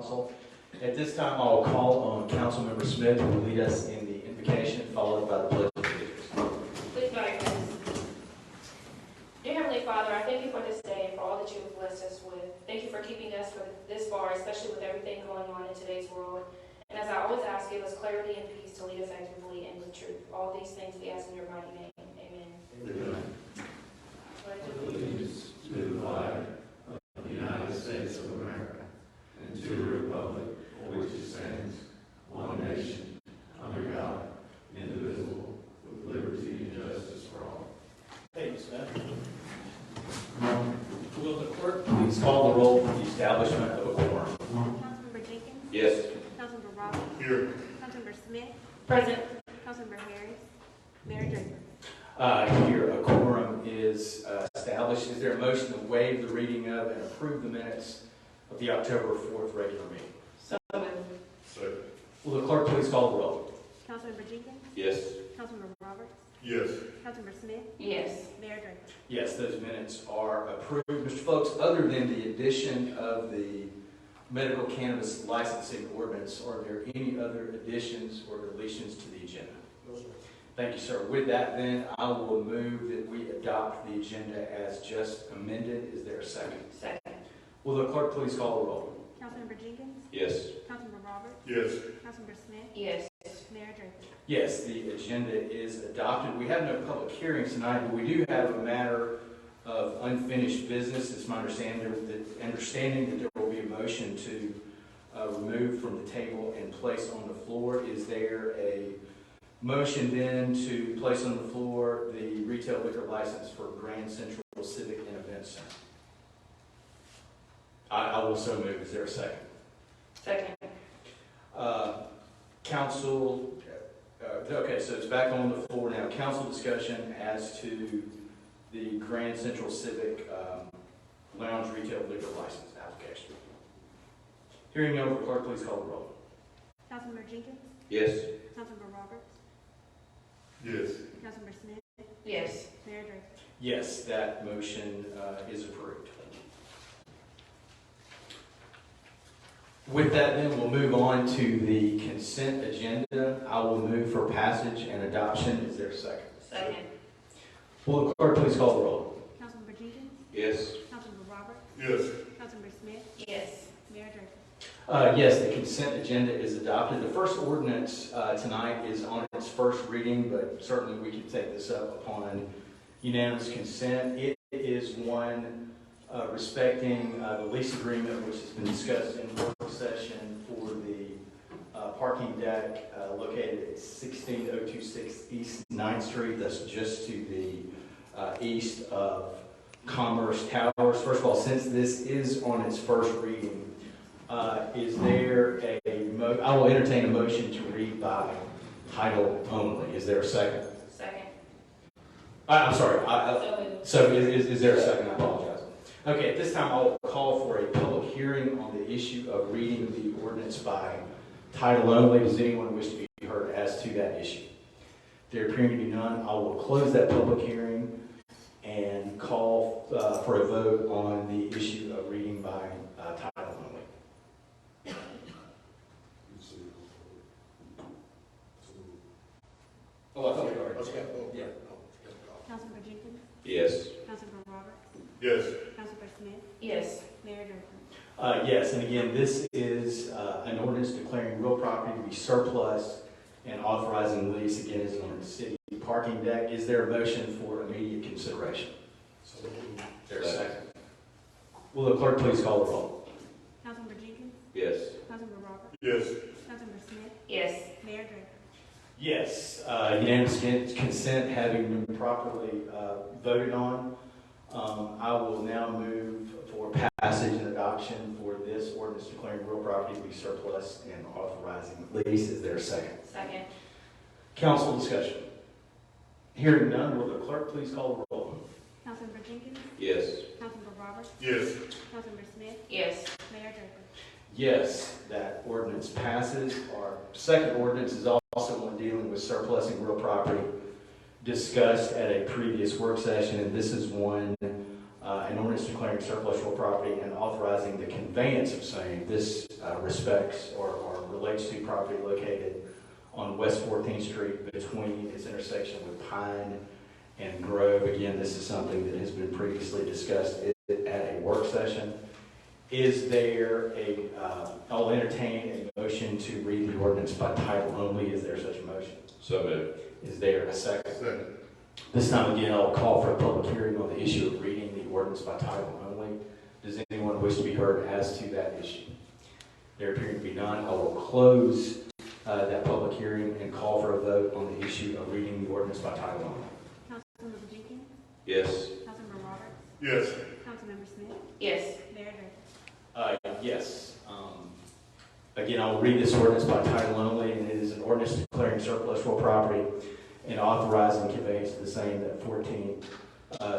Council. At this time, I'll call on Councilmember Smith, who will lead us in the invocation, followed by the pledge of allegiance. Please bow your heads. Dear Heavenly Father, I thank you for this day and for all that you have blessed us with. Thank you for keeping us for this far, especially with everything going on in today's world. And as I always ask, give us clarity and peace to lead effectively and with truth. All these things we ask in your mighty name. Amen. Amen. Pledge Allegiance to the flag of the United States of America and to the republic for which it stands, one nation, under God, indivisible, with liberty and justice for all. Thank you, Smith. Will the clerk please call the roll for the establishment of a quorum? Councilmember Jenkins? Yes. Councilmember Roberts? Here. Councilmember Smith? Present. Councilmember Harris? Mayor Draper? Here, a quorum is established. Is there a motion to waive the reading of and approve the minutes of the October 4th regular meeting? So moved. Second. Will the clerk please call the roll? Councilmember Jenkins? Yes. Councilmember Roberts? Yes. Councilmember Smith? Yes. Mayor Draper? Yes, those minutes are approved. Mr. Folks, other than the addition of the medical cannabis licensing ordinance, are there any other additions or deletions to the agenda? No, sir. Thank you, sir. With that, then, I will move that we adopt the agenda as just amended. Is there a second? Second. Will the clerk please call the roll? Councilmember Jenkins? Yes. Councilmember Roberts? Yes. Councilmember Smith? Yes. Mayor Draper? Yes, the agenda is adopted. We have no public hearings tonight, but we do have a matter of unfinished business. It's my understanding that there will be a motion to remove from the table and place on the floor. Is there a motion then to place on the floor the retail liquor license for Grand Central Civic and Event Center? I will so move. Is there a second? Second. Council, okay, so it's back on the floor now. Council discussion as to the Grand Central Civic Lounge Retail Liquor License application. Hearing none, will the clerk please call the roll? Councilmember Jenkins? Yes. Councilmember Roberts? Yes. Councilmember Smith? Yes. Mayor Draper? Yes, that motion is approved. With that, then, we'll move on to the consent agenda. I will move for passage and adoption. Is there a second? Second. Will the clerk please call the roll? Councilmember Jenkins? Yes. Councilmember Roberts? Yes. Councilmember Smith? Yes. Mayor Draper? Yes, the consent agenda is adopted. The first ordinance tonight is on its first reading, but certainly we can take this up upon unanimous consent. It is one respecting the lease agreement, which has been discussed in work session for the parking deck located at 16026 East 9th Street. That's just to the east of Commerce Towers. First of all, since this is on its first reading, is there I will entertain a motion to read by title only. Is there a second? Second. I'm sorry. So moved. So is there a second? I apologize. Okay, at this time I'll call for a public hearing on the issue of reading the ordinance by title only. Does anyone wish to be heard as to that issue? There appearing to be none, I will close that public hearing and call for a vote on the issue of reading by title only. Oh, I thought we already. Yeah. Councilmember Jenkins? Yes. Councilmember Roberts? Yes. Councilmember Smith? Yes. Mayor Draper? Yes, and again, this is an ordinance declaring real property to be surplus and authorizing the lease again is on the city parking deck. Is there a motion for immediate consideration? So Is there a second? Will the clerk please call the roll? Councilmember Jenkins? Yes. Councilmember Roberts? Yes. Councilmember Smith? Yes. Mayor Draper? Yes, unanimous consent having been properly voted on. I will now move for passage and adoption for this ordinance declaring real property to be surplus and authorizing the lease. Is there a second? Second. Council discussion. Hearing none, will the clerk please call the roll? Councilmember Jenkins? Yes. Councilmember Roberts? Yes. Councilmember Smith? Yes. Mayor Draper? Yes, that ordinance passes. Our second ordinance is also one dealing with surplusing real property discussed at a previous work session, and this is one an ordinance declaring surplus real property and authorizing the conveyance of same. This respects or relates to property located on West 14th Street between its intersection with Pine and Grove. Again, this is something that has been previously discussed at a work session. Is there I'll entertain a motion to read the ordinance by title only. Is there such a motion? So moved. Is there a second? Second. This time again, I'll call for a public hearing on the issue of reading the ordinance by title only. Does anyone wish to be heard as to that issue? There appearing to be none, I will close that public hearing and call for a vote on the issue of reading the ordinance by title only. Councilmember Jenkins, Yes. Councilmember Roberts, Yes. Councilmember Smith, Yes. Mayor Draper. Yes. Again, I will read this ordinance by title only, and it is an ordinance declaring surplus real property and authorizing conveyance of the same, that 14th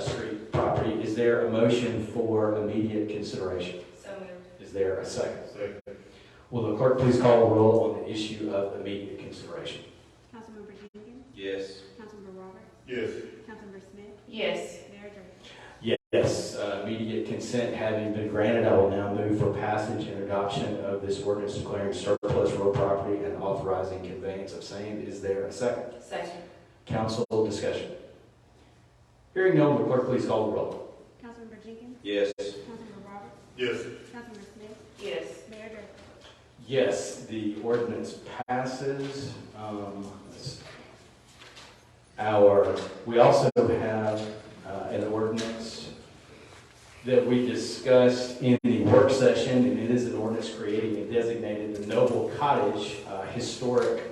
Street property. Is there a motion for immediate consideration? So moved. Is there a second? Second. Will the clerk please call the roll on the issue of immediate consideration? Councilmember Jenkins, Yes. Councilmember Roberts, Yes. Councilmember Smith, Yes. Mayor Draper. Yes, immediate consent having been granted, I will now move for passage and adoption of this ordinance declaring surplus real property and authorizing conveyance of same. Is there a second? Second. Council discussion. Hearing none, will the clerk please call the roll? Councilmember Jenkins, Yes. Councilmember Roberts, Yes. Councilmember Smith, Yes. Mayor Draper. Yes, the ordinance passes. We also have an ordinance that we discussed in the work session, and it is an ordinance creating and designated the Noble Cottage historic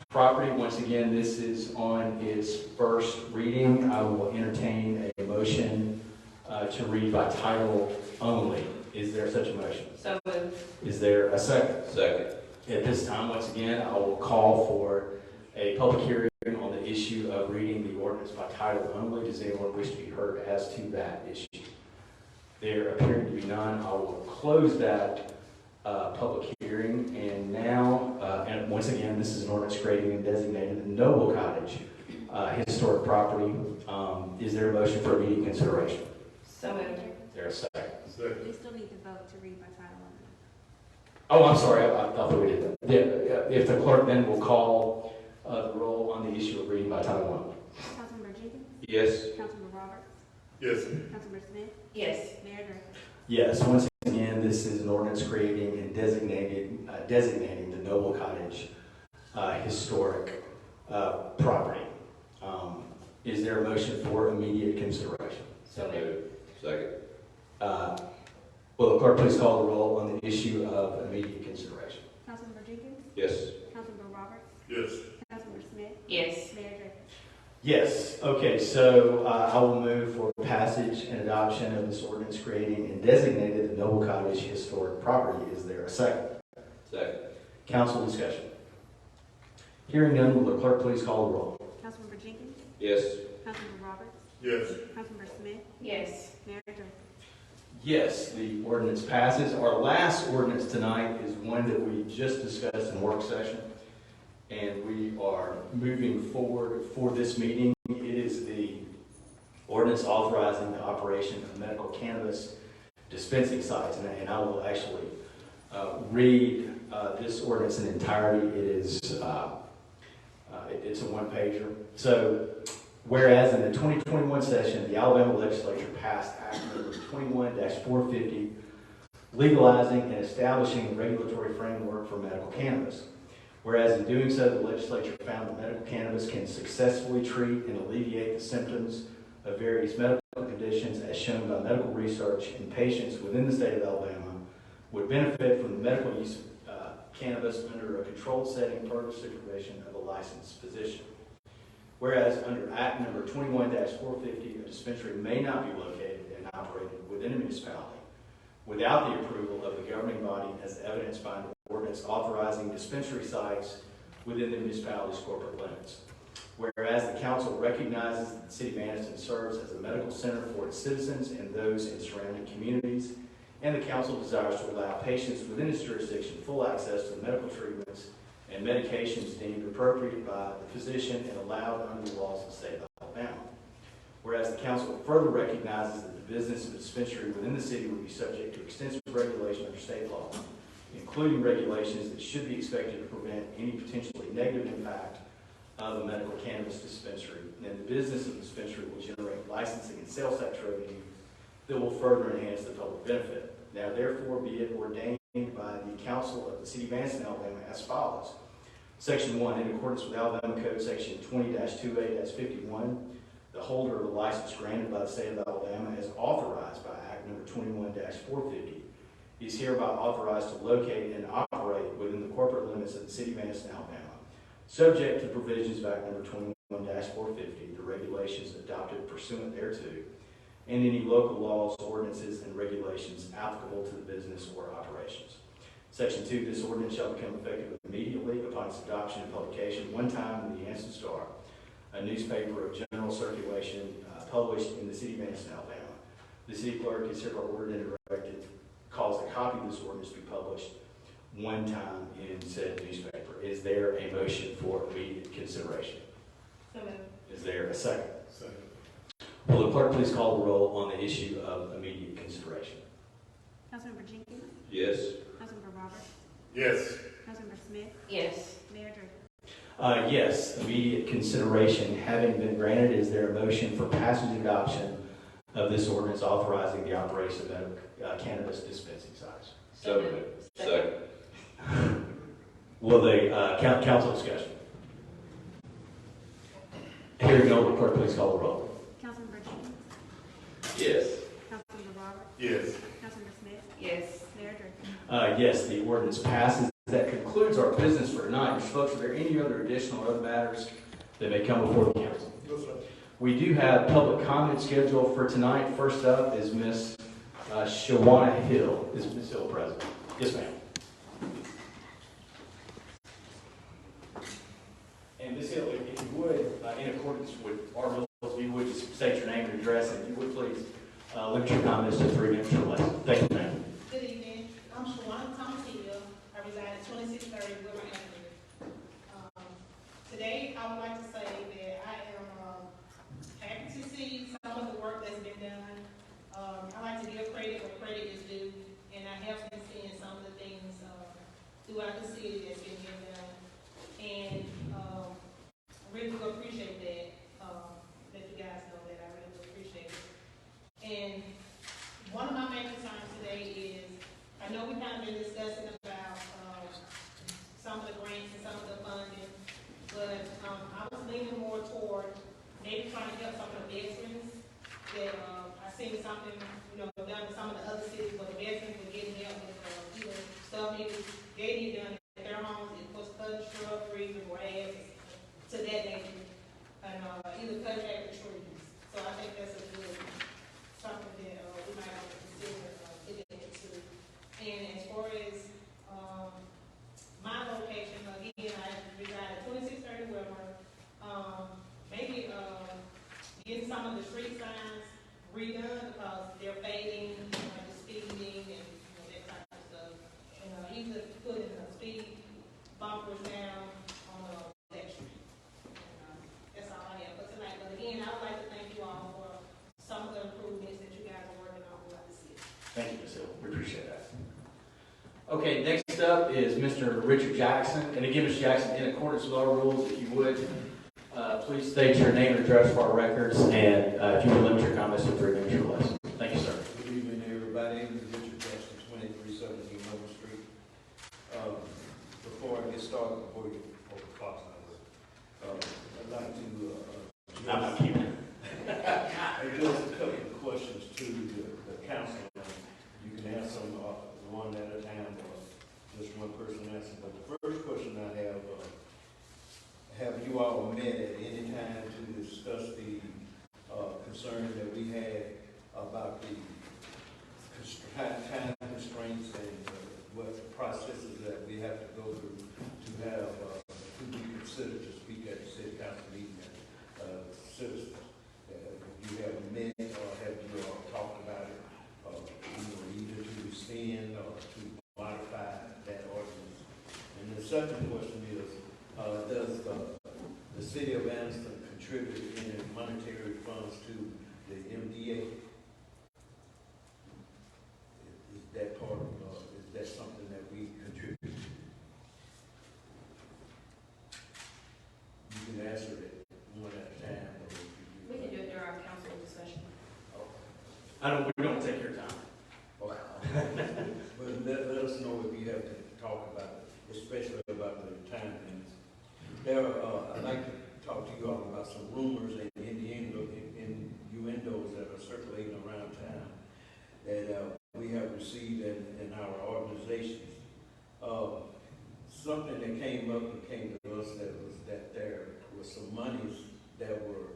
property. Once again, this is on its first reading. I will entertain a motion to read by title only. Is there such a motion? So moved. Is there a second? Second. At this time, once again, I will call for a public hearing on the issue of reading the ordinance by title only. Does anyone wish to be heard as to that issue? There appearing to be none, I will close that public hearing. And now, and once again, this is an ordinance creating and designated the Noble Cottage historic property. Is there a motion for immediate consideration? So moved. Is there a second? Second. We still need to vote to read by title only. Oh, I'm sorry, I thought that we did that. Yeah, if the clerk then will call the roll on the issue of reading by title only. Councilmember Jenkins, Yes. Councilmember Roberts, Yes. Councilmember Smith, Yes. Mayor Draper. Yes, once again, this is an ordinance creating and designating the Noble Cottage historic property. Is there a motion for immediate consideration? So moved. Second. Will the clerk please call the roll on the issue of immediate consideration? Councilmember Jenkins, Yes. Councilmember Roberts, Yes. Councilmember Smith, Yes. Mayor Draper. Yes, okay, so I will move for passage and adoption of this ordinance creating and designated the Noble Cottage historic property. Is there a second? Second. Council discussion. Hearing none, will the clerk please call the roll? Councilmember Jenkins, Yes. Councilmember Roberts, Yes. Councilmember Smith, Yes. Mayor Draper. Yes, the ordinance passes. Our last ordinance tonight is one that we just discussed in work session, and we are moving forward for this meeting. It is the ordinance authorizing the operation of medical cannabis dispensing sites, and I will actually read this ordinance in entirety. It is it's a one-pager. So, whereas in the 2021 session, the Alabama legislature passed Act Number 21-450, legalizing and establishing a regulatory framework for medical cannabis. Whereas in doing so, the legislature found that medical cannabis can successfully treat and alleviate the symptoms of various medical conditions as shown by medical research in patients within the state of Alabama would benefit from the medical use of cannabis under a controlled setting per the supervision of a licensed physician. Whereas under Act Number 21-450, a dispensary may not be located and operated within a municipality without the approval of the governing body as evidenced by an ordinance authorizing dispensary sites within the municipality's corporate limits. Whereas the council recognizes that the city of Anniston serves as a medical center for its citizens and those in surrounding communities, and the council desires to allow patients within its jurisdiction full access to the medical treatments and medications deemed appropriate by the physician and allowed under the laws of the state of Alabama. Whereas the council further recognizes that the business of a dispensary within the city would be subject to extensive regulation under state law, including regulations that should be expected to prevent any potentially negative impact of a medical cannabis dispensary. And the business of the dispensary will generate licensing and sales tax revenue that will further enhance the public benefit. Now therefore be it ordained by the Council of the City of Anniston, Alabama as follows. Section 1, in accordance with Alabama Code Section 20-28-51, the holder of the license granted by the state of Alabama as authorized by Act number 21-450 is hereby authorized to locate and operate within the corporate limits of the City of Anniston, Alabama, subject to provisions of Act number 21-450, the regulations adopted pursuant thereto, and any local laws, ordinances, and regulations applicable to the business or operations. Section 2, this ordinance shall become effective immediately upon its adoption and publication one time in the Anniston Star, a newspaper of general circulation published in the City of Anniston, Alabama. The city clerk is hereby ordered and directed to cause a copy of this ordinance to be published one time in said newspaper. Is there a motion for immediate consideration? So moved. Is there a second? Second. Will the clerk please call the roll on the issue of immediate consideration? Councilmember Jenkins, Yes. Councilmember Roberts, Yes. Councilmember Smith, Yes. Mayor Draper. Yes, immediate consideration having been granted, is there a motion for passage and adoption of this ordinance authorizing the operation of cannabis dispensing sites? So moved. Second. Will the council discussion? Hearing none, will the clerk please call the roll? Councilmember Jenkins, Yes. Councilmember Roberts, Yes. Councilmember Smith, Yes. Mayor Draper. Yes, the ordinance passes. That concludes our business for tonight. Folks, are there any other additional or other matters that may come before the council? No, sir. We do have public comment scheduled for tonight. First up is Miss Shawana Hill. Is Miss Hill present? Yes, ma'am. And Miss Hill, if you would, in accordance with our rules, if you would just state your name and address, and if you would please limit your comments to 3 minutes or less. Thank you, ma'am. Good evening. I'm Shawana Hill. I reside at 2630 Wilmer Avenue. Today, I would like to say that I am happy to see some of the work that's been done. I like to give credit where credit is due, and I have been seeing some of the things throughout the city that's been done. And I really do appreciate that. Let you guys know that I really do appreciate it. And one of my main concerns today is, I know we've kind of been discussing about some of the grants and some of the funding, but I was leaning more toward maybe trying to help some of the veterans that I've seen something, done in some of the other cities where the veterans were getting help with either stuff they need done at their homes, it was cutting shrubbery, grass, to that nature, and either cutting back the trees. So I think that's a good something that we might have to consider getting into. And as far as my location, again, I reside at 2630 Wilmer. Maybe getting some of the street signs redone because they're fading, like the speeding and that type of stuff. And either putting speed bumpers down on that street. And, that's all I have for tonight. But again, I would like to thank you all for some of the improvements that you guys are working on throughout the city. Thank you, Ms. Hill. We appreciate that. Okay, next up is Mr. Richard Jackson. And again, Mr. Jackson, in accordance with our rules, if you would, please state your name and address for our records, and if you would limit your comments to 3 minutes or less. Thank you, sir. Good evening, everybody. This is Richard Jackson, 2317 Noble Street. Before I get started, before you open the clock, I'd like to I'm keeping. address a couple of questions to the council. You can answer them one at a time, or just one person answer. But the first question I have you all met at any time to discuss the concerns that we had about the time constraints and what the processes that we have to go through to have to be considered to speak at the city council meeting citizens? If you have met or have you all talked about it, either to rescind or to modify that ordinance? And the second question is, does the city of Anniston contribute any monetary funds to the MDA? Is that part of, is that something that we contribute? You can answer it one at a time. Or We can do it during our council discussion. We don't take your time. But let us know if you have to talk about it, especially about the time limits. I'd like to talk to you all about some rumors and innuendos that are circulating around town that we have received in our organizations. Something that came up and came to us that there was some monies that were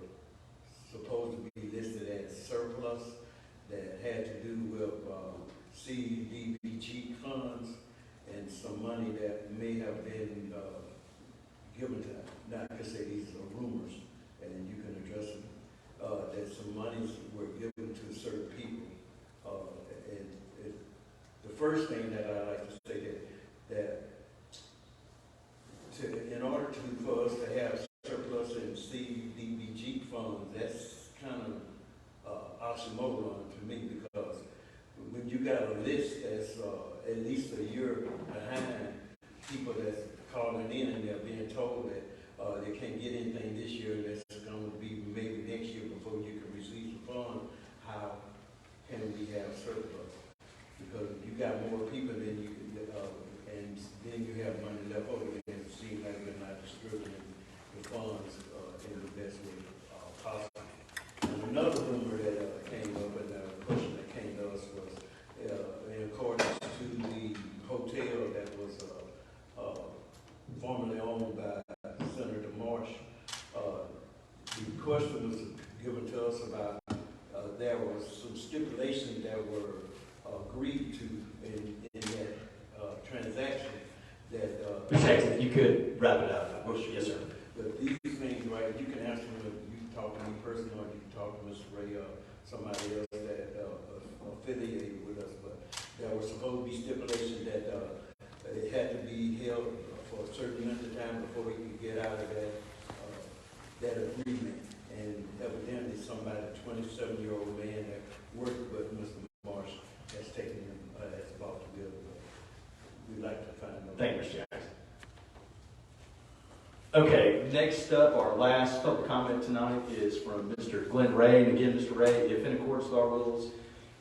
supposed to be listed as surplus that had to do with CDBG funds and some money that may have been given to, not to say these are rumors, and you can address them, that some monies were given to certain people. The first thing that I like to say in order for us to have surplus in CDBG funds, that's kind of oxymoron to me, because when you got a list that's at least a year behind people that's calling in and they're being told that they can't get anything this year, that's going to be maybe next year before you can receive the fund, how can we have surplus? Because you got more people than you can, and then you have money left over, and it seems like we're not distributing the funds in the best way possible. And another rumor that came up, and a question that came to us was, in accordance to the hotel that was formerly owned by Senator Marsh, the question was given to us about there was some stipulations that were agreed to in that transaction that Mr. Jackson, you could wrap it up. Yes, sir. But these things, right, you can ask them, you can talk to me personally, or you can talk to Mr. Ray or somebody else that affiliated with us, but there was supposed to be stipulation that it had to be held for a certain length of time before we could get out of that agreement. And evidently somebody, a 27-year-old man that worked with Mr. Marsh, has taken him as about to build. We'd like to find out. Thank you, Mr. Jackson. Okay, next up, our last public comment tonight is from Mr. Glenn Ray. And again, Mr. Ray, if in accordance with our rules,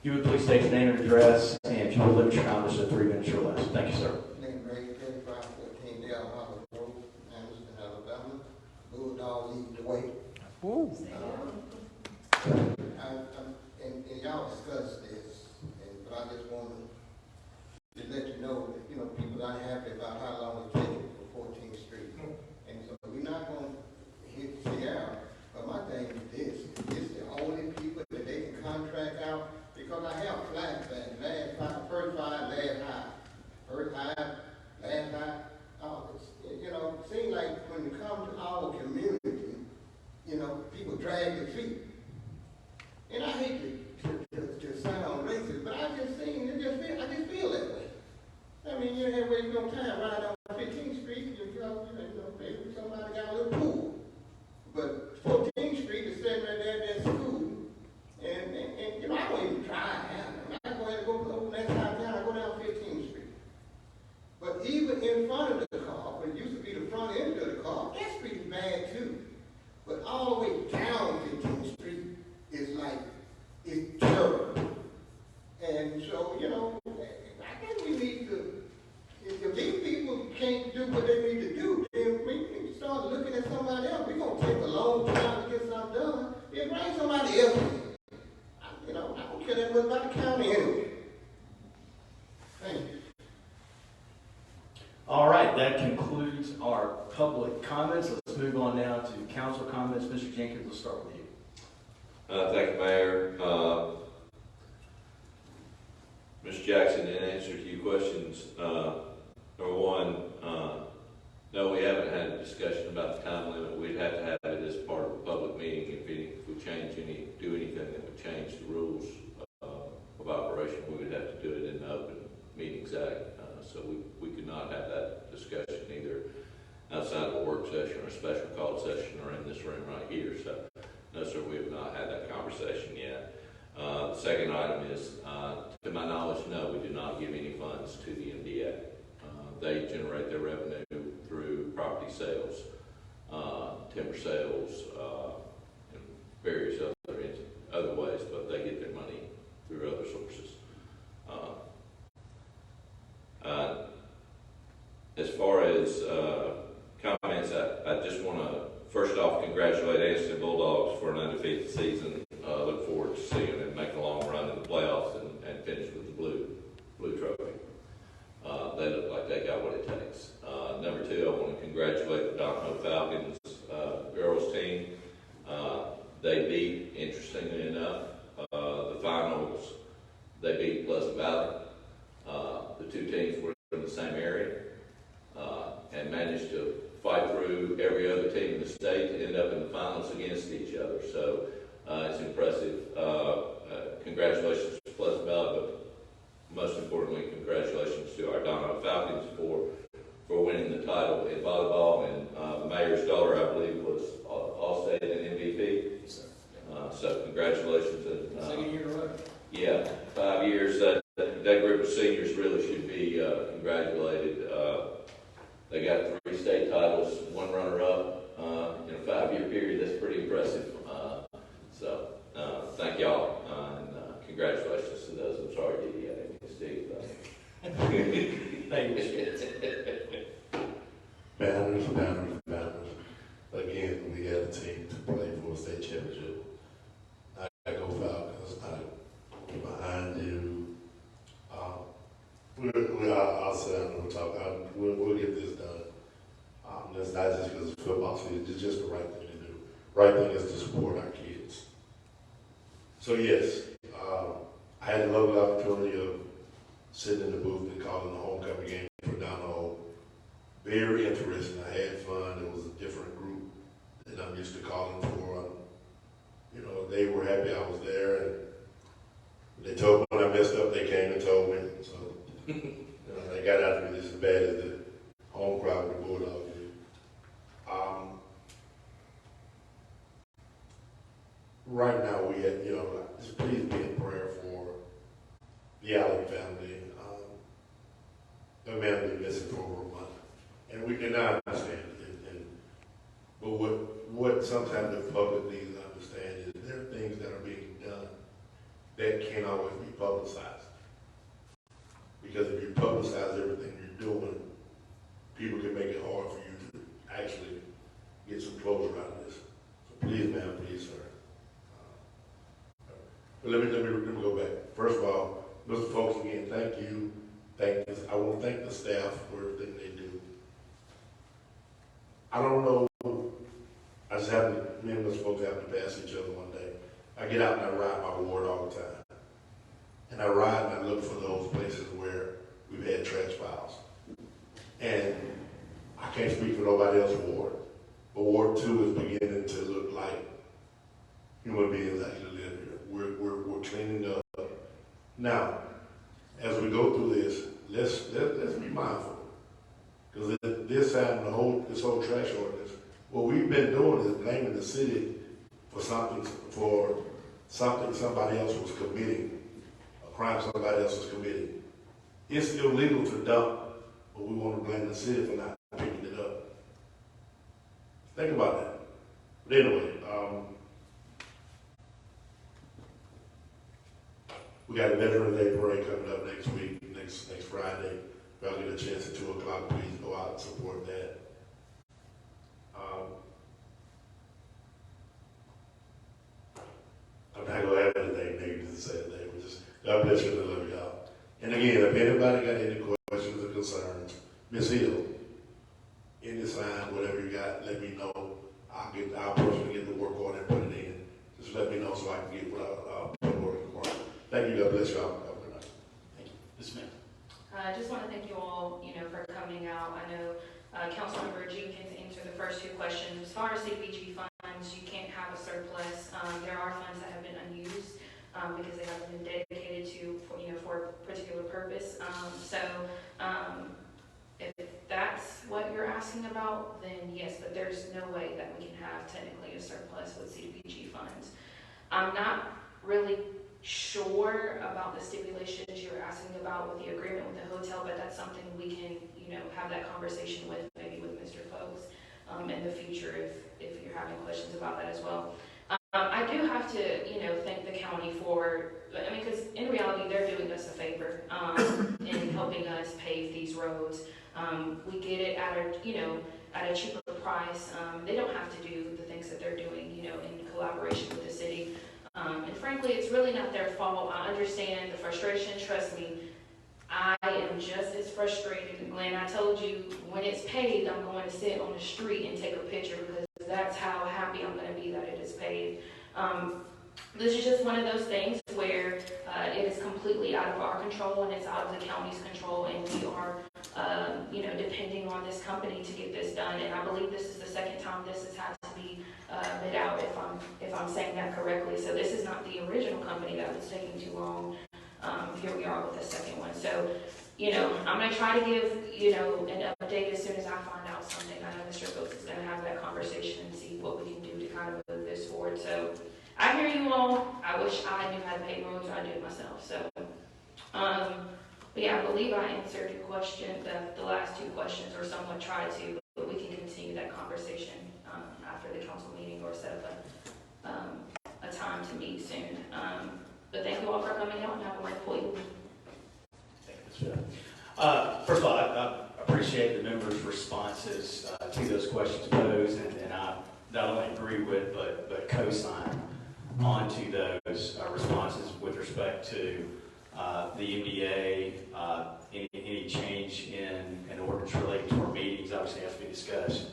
you would please state your name and address, and if you would limit your comments to 3 minutes or less. Thank you, sir. Glenn Ray, 3514 Dale Hollow Road, Anniston, Alabama. Bulldog leading the way. And y'all discussed this, but I just wanted to let you know that, people are unhappy about how long it takes for 14th Street. And so we're not going to hit Ciara, but my thing is this: it's the only people that they can contract out, because I have flashbacks, first five, last high. First high, last high. It seems like when you come to our community, people drag their feet. And I hate to sound racist, but I just feel that way. I mean, you have wasted no time right on 15th Street, maybe somebody got a little pool. But 14th Street is sitting right there at that school, and I don't even try. I go ahead and go next time down, I go down 15th Street. But even in front of the car, what used to be the front end of the car, that street is bad too. But all the way down 15th Street is it's terrible. And so, I think we need to, if these people can't do what they need to do, then we need to start looking at somebody else. We're going to take a long time to get something done. Then bring somebody else in. I don't care that much about the county anyway. Thank you. All right, that concludes our public comments. Let's move on now to council comments. Mr. Jenkins, let's start with you. Thank you, Mayor. Mr. Jackson, in answer to your questions, number one, no, we haven't had a discussion about the time limit. We'd have to have it as part of a public meeting. If we do anything that would change the rules of operation, we would have to do it in the Open Meetings Act. So we could not have that discussion either. outside of a work session or a special call session or in this room right here. So, no, sir, we have not had that conversation yet. The second item is, to my knowledge, no, we do not give any funds to the MDA. They generate their revenue through property sales, timber sales, and various other ways, but they get their money through other sources. As far as comments, I just want to first off congratulate Anniston Bulldogs for an undefeated season. Look forward to seeing them make a long run in the playoffs and finish with the blue trophy. They look like they got what it takes. Number two, I want to congratulate the Donoho Falcons girls team. They beat, interestingly enough, the finals. They beat Pleasant Valley. The two teams were in the same area and managed to fight through every other team in the state to end up in the finals against each other. So it's impressive. Congratulations to Pleasant Valley, but most importantly, congratulations to our Donoho Falcons for winning the title in volleyball. And the mayor's daughter, I believe, was All-State and MVP. So congratulations. And, Second year in a row. Yeah, 5 years. That group of seniors really should be congratulated. They got 3 state titles, 1 runner-up in a 5-year period. That's pretty impressive. So thank y'all, and congratulations to those. I'm sorry, Didi, I didn't get Steve. Thank you. Banners. Again, we had a team to play for a state championship. I go Falcons. I'm behind you. I'll sit down and we'll talk. We'll get this done. That's not just because it's football season. It's just the right thing to do. Right thing is to support our kids. So yes, I had the lovely opportunity of sitting in the booth and calling the homecoming game for Donoho. Very interesting. I had fun. It was a different group that I'm used to calling for. They were happy I was there, and they told me when I messed up, they came and told me. So, they got after me just as bad as the home crowd with the Bulldogs did. Right now, we had, just please be in prayer for the Allen family. The man has been missing for over a month. And we cannot understand it. But what sometimes the public needs to understand is there are things that are being done that can't always be publicized. Because if you publicize everything you're doing, people can make it hard for you to actually get some closure out of this. So please, ma'am, please, sir. But let me go back. First of all, Mr. Folks, again, thank you. I want to thank the staff for everything they do. I don't know, me and Mr. Folks have to pass each other one day. I get out and I ride my ward all the time. And I ride and I look for those places where we've had trash piles. And I can't speak for nobody else's ward, but Ward 2 is beginning to look like human beings actually live here. We're cleaning up. Now, as we go through this, let's be mindful. Because this time, this whole trash ordinance, what we've been doing is blaming the city for something somebody else was committing, a crime somebody else was committing. It's illegal to dump, but we want to blame the city for not picking it up. Think about that. But anyway, we got a Veterans Day parade coming up next week, next Friday. If y'all get a chance at 2 o'clock, please go out and support that. I'm not going to have anything negative to say today. God bless you and I love y'all. And again, if anybody got any questions or concerns, Ms. Hill, any sign, whatever you got, let me know. I'll personally get the work on it and put it in. Just let me know so I can get what I'll put work tomorrow. Thank you. God bless y'all. Have a good night. Thank you. Ms. Smith. I just want to thank you all, for coming out. I know Councilmember Jenkins answered the first 2 questions. As far as CPG funds, you can't have a surplus. There are funds that have been unused because they haven't been dedicated to, for a particular purpose. If that's what you're asking asking about, then yes, but there's no way that we can have technically a surplus with CDBG funds. I'm not really sure about the stipulations you're asking about with the agreement with the hotel, but that's something we can, have that conversation with, maybe with Mr. Folks, in the future if you're having questions about that as well. I do have to, thank the county for, because in reality, they're doing us a favor, in helping us pave these roads. We get it at a cheaper price. They don't have to do the things that they're doing, in collaboration with the city. And frankly, it's really not their fault. I understand the frustration. Trust me, I am just as frustrated. And Glenn, I told you, when it's paved, I'm going to sit on the street and take a picture because that's how happy I'm going to be that it is paved. This is just one of those things where it is completely out of our control and it's out of the county's control, and we are, depending on this company to get this done. And I believe this is the second time this has had to be bid out, if I'm saying that correctly. So this is not the original company that was taking too long. Here we are with the second one. So, I'm going to try to give, an update as soon as I find out something. I know Mr. Brooks is going to have that conversation and see what we can do to kind of move this forward. So, I hear you all. I wish I knew how to pay roads, or I do it myself. So, but yeah, I believe I answered your question, the last two questions, or somewhat tried to, but we can continue that conversation after the council meeting, or set up a time to meet soon. But thank you all for coming out and have a wonderful evening. Thank you, Ms. Smith. First of all, I appreciate the members' responses to those questions posed, and I not only agree with, but co-sign onto those responses with respect to the MDA, any change in ordinance related to our meetings obviously has to be discussed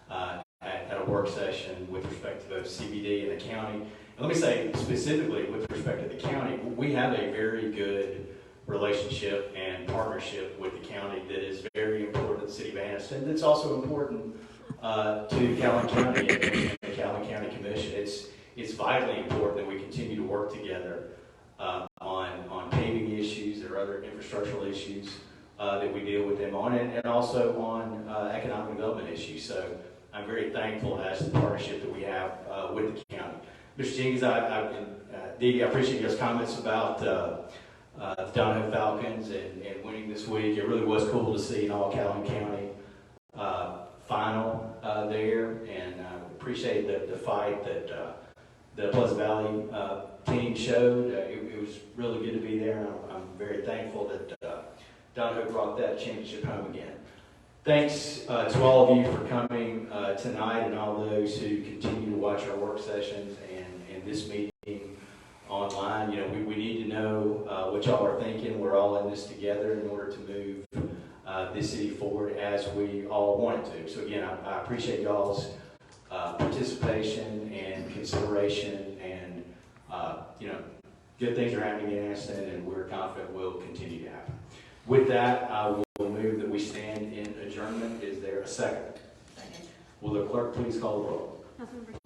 at a work session with respect to both CBD and the county. And let me say specifically with respect to the county, we have a very good relationship and partnership with the county that is very important to the city of Anniston. It's also important to Calhoun County and the Calhoun County Commission. It's vitally important that we continue to work together on paving issues or other infrastructural issues that we deal with them on, and also on economic development issues. So I'm very thankful as to the partnership that we have with the county. Mr. Jenkins, Dee, I appreciate your comments about the Donahoe Falcons and winning this week. It really was cool to see an all Calhoun County final there, and appreciate the fight that the Pleasant Valley team showed. It was really good to be there, and I'm very thankful that Donahoe brought that championship home again. Thanks to all of you for coming tonight, and all those who continue to watch our work sessions and this meeting online. We need to know what y'all are thinking. We're all in this together in order to move this city forward as we all want it to. So again, I appreciate y'all's participation and consideration, and good things are happening in Anniston, and we're confident will continue to happen. With that, I will move that we stand in adjournment. Is there a second? Second. Will the clerk please call the roll? Councilmember